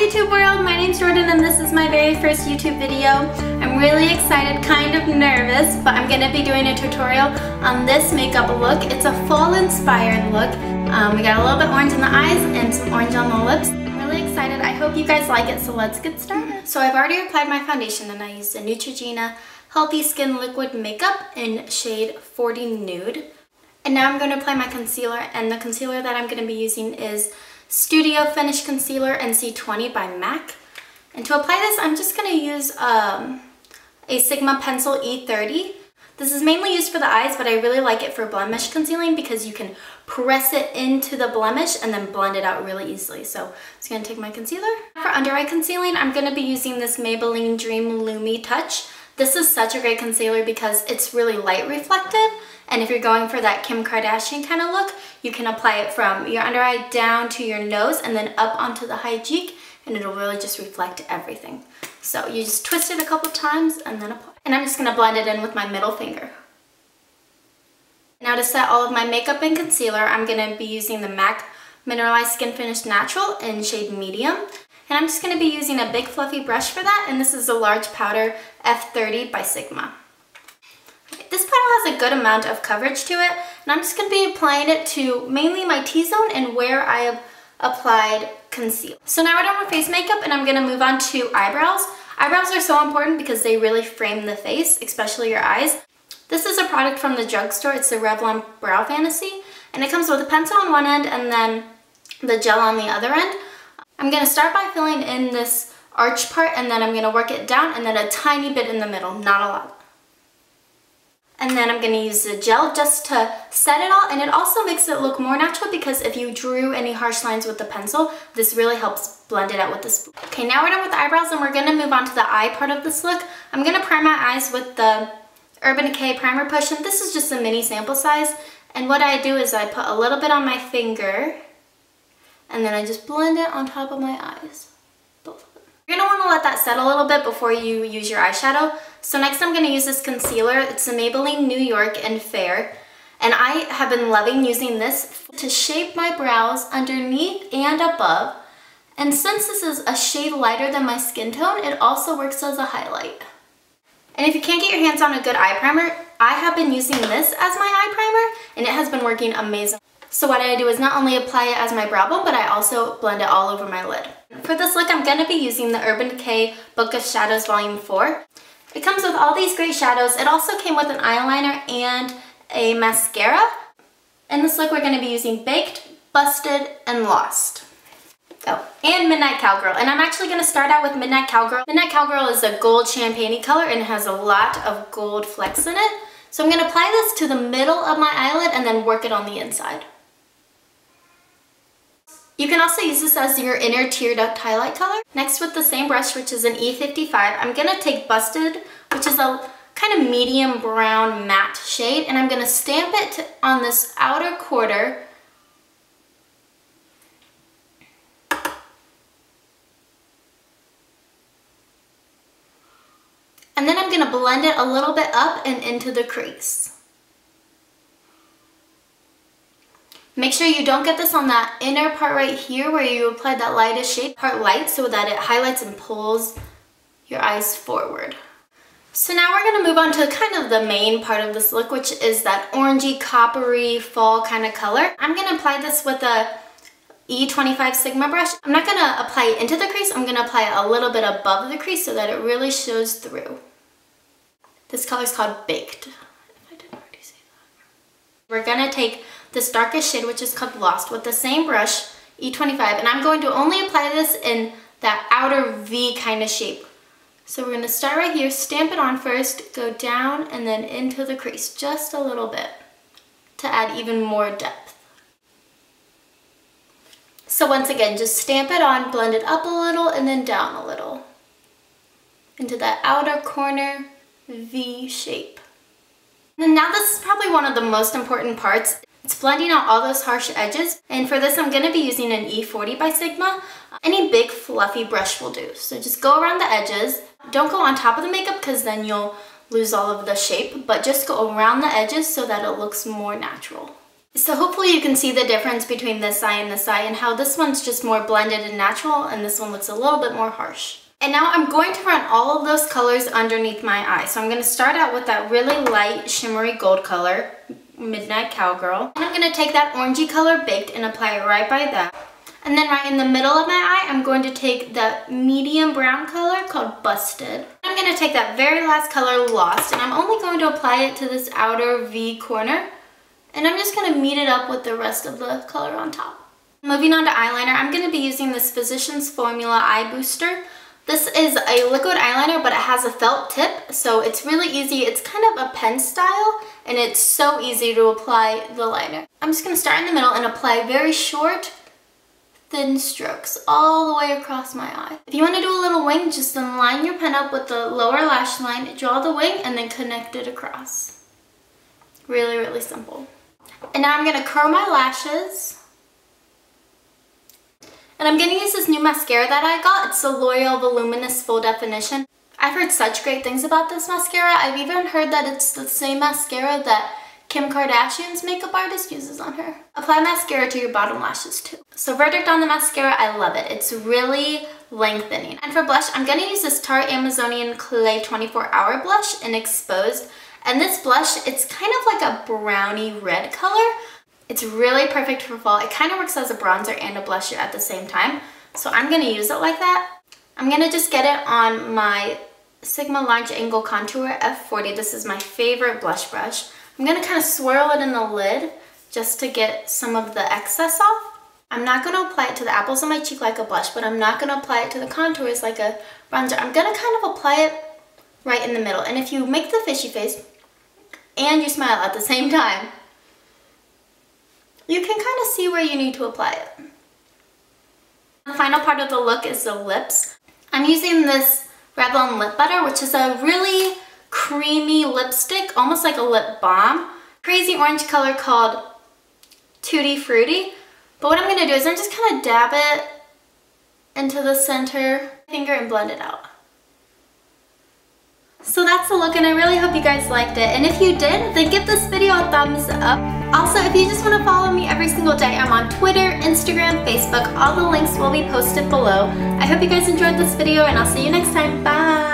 YouTube world, my name's Jordan and this is my very first YouTube video. I'm really excited, kind of nervous, but I'm going to be doing a tutorial on this makeup look. It's a fall inspired look. We got a little bit orange in the eyes and some orange on the lips. I'm really excited. I hope you guys like it, so let's get started. So I've already applied my foundation and I used the Neutrogena Healthy Skin Liquid Makeup in shade 40 Nude. And now I'm going to apply my concealer, and the concealer that I'm going to be using is Studio Finish Concealer NC20 by MAC. And to apply this, I'm just going to use a Sigma Pencil E30. This is mainly used for the eyes, but I really like it for blemish concealing because you can press it into the blemish and then blend it out really easily. So I'm just going to take my concealer. For under eye concealing, I'm going to be using this Maybelline Dream Lumi Touch. This is such a great concealer because it's really light reflective. And if you're going for that Kim Kardashian kind of look, you can apply it from your under eye down to your nose and then up onto the high cheek, and it'll really just reflect everything. So you just twist it a couple times and then apply. And I'm just going to blend it in with my middle finger. Now to set all of my makeup and concealer, I'm going to be using the MAC Mineralize Skin Finish Natural in shade Medium. And I'm just going to be using a big fluffy brush for that, and this is a large powder F30 by Sigma. This powder has a good amount of coverage to it, and I'm just going to be applying it to mainly my T-zone and where I have applied concealer. So now we're done with face makeup, and I'm going to move on to eyebrows. Eyebrows are so important because they really frame the face, especially your eyes. This is a product from the drugstore. It's the Revlon Brow Fantasy, and it comes with a pencil on one end and then the gel on the other end. I'm going to start by filling in this arch part, and then I'm going to work it down and then a tiny bit in the middle, not a lot. And then I'm going to use the gel just to set it all, and it also makes it look more natural because if you drew any harsh lines with the pencil, this really helps blend it out with this. Okay, now we're done with the eyebrows and we're going to move on to the eye part of this look. I'm going to prime my eyes with the Urban Decay Primer Push, and this is just a mini sample size. And what I do is I put a little bit on my finger, and then I just blend it on top of my eyes. Both of them. You're going to want to let that set a little bit before you use your eyeshadow. So next I'm going to use this concealer. It's the Maybelline New York in Fair. And I have been loving using this to shape my brows underneath and above. And since this is a shade lighter than my skin tone, it also works as a highlight. And if you can't get your hands on a good eye primer, I have been using this as my eye primer, and it has been working amazing. So what I do is not only apply it as my brow bone, but I also blend it all over my lid. For this look, I'm going to be using the Urban Decay Book of Shadows Volume 4. It comes with all these great shadows. It also came with an eyeliner and a mascara. In this look, we're going to be using Baked, Busted, and Lost. Oh, and Midnight Cowgirl. And I'm actually going to start out with Midnight Cowgirl. Midnight Cowgirl is a gold champagne color and it has a lot of gold flecks in it. So I'm going to apply this to the middle of my eyelid and then work it on the inside. You can also use this as your inner tear duct highlight color. Next, with the same brush, which is an E55, I'm going to take Busted, which is a kind of medium brown matte shade, and I'm going to stamp it on this outer quarter. And then I'm going to blend it a little bit up and into the crease. Make sure you don't get this on that inner part right here where you applied that lightest shade, part light, so that it highlights and pulls your eyes forward. So now we're going to move on to kind of the main part of this look, which is that orangey, coppery, fall kind of color. I'm going to apply this with a E25 Sigma brush. I'm not going to apply it into the crease, I'm going to apply it a little bit above the crease so that it really shows through. This color is called Baked, if I didn't already say that. We're going to take this darkest shade, which is called Lost, with the same brush, E25, and I'm going to only apply this in that outer V kind of shape. So we're going to start right here, stamp it on first, go down, and then into the crease, just a little bit, to add even more depth. So once again, just stamp it on, blend it up a little, and then down a little, into that outer corner V shape. And now this is probably one of the most important parts. It's blending out all those harsh edges, and for this I'm going to be using an E40 by Sigma. Any big fluffy brush will do. So just go around the edges. Don't go on top of the makeup because then you'll lose all of the shape, but just go around the edges so that it looks more natural. So hopefully you can see the difference between this eye and this eye, and how this one's just more blended and natural, and this one looks a little bit more harsh. And now I'm going to run all of those colors underneath my eye. So I'm going to start out with that really light shimmery gold color, Midnight Cowgirl. And I'm going to take that orangey color, Baked, and apply it right by that. And then right in the middle of my eye, I'm going to take that medium brown color called Busted. I'm going to take that very last color, Lost, and I'm only going to apply it to this outer V corner. And I'm just going to meet it up with the rest of the color on top. Moving on to eyeliner, I'm going to be using this Physicians Formula Eye Booster. This is a liquid eyeliner, but it has a felt tip, so it's really easy. It's kind of a pen style, and it's so easy to apply the liner. I'm just going to start in the middle and apply very short, thin strokes all the way across my eye. If you want to do a little wing, just then line your pen up with the lower lash line, draw the wing, and then connect it across. Really, really simple. And now I'm going to curl my lashes. And I'm going to use this new mascara that I got. It's the L'Oreal Voluminous Full Definition. I've heard such great things about this mascara. I've even heard that it's the same mascara that Kim Kardashian's makeup artist uses on her. Apply mascara to your bottom lashes too. So verdict on the mascara, I love it. It's really lengthening. And for blush, I'm going to use this Tarte Amazonian Clay 24-Hour Blush in Exposed. And this blush, it's kind of like a brownie red color. It's really perfect for fall. It kind of works as a bronzer and a blusher at the same time. So I'm going to use it like that. I'm going to just get it on my Sigma Large Angle Contour F40. This is my favorite blush brush. I'm going to kind of swirl it in the lid just to get some of the excess off. I'm not going to apply it to the apples of my cheek like a blush, but I'm not going to apply it to the contours like a bronzer. I'm going to kind of apply it right in the middle. And if you make the fishy face and you smile at the same time, you can kind of see where you need to apply it. The final part of the look is the lips. I'm using this Revlon lip butter, which is a really creamy lipstick, almost like a lip balm. Crazy orange color called Tutti Frutti. But what I'm going to do is I'm just kind of dab it into the center finger and blend it out. So that's the look, and I really hope you guys liked it. And if you did, then give this video a thumbs up. Also, if you just want to follow me every single day, I'm on Twitter, Instagram, Facebook. All the links will be posted below. I hope you guys enjoyed this video, and I'll see you next time. Bye!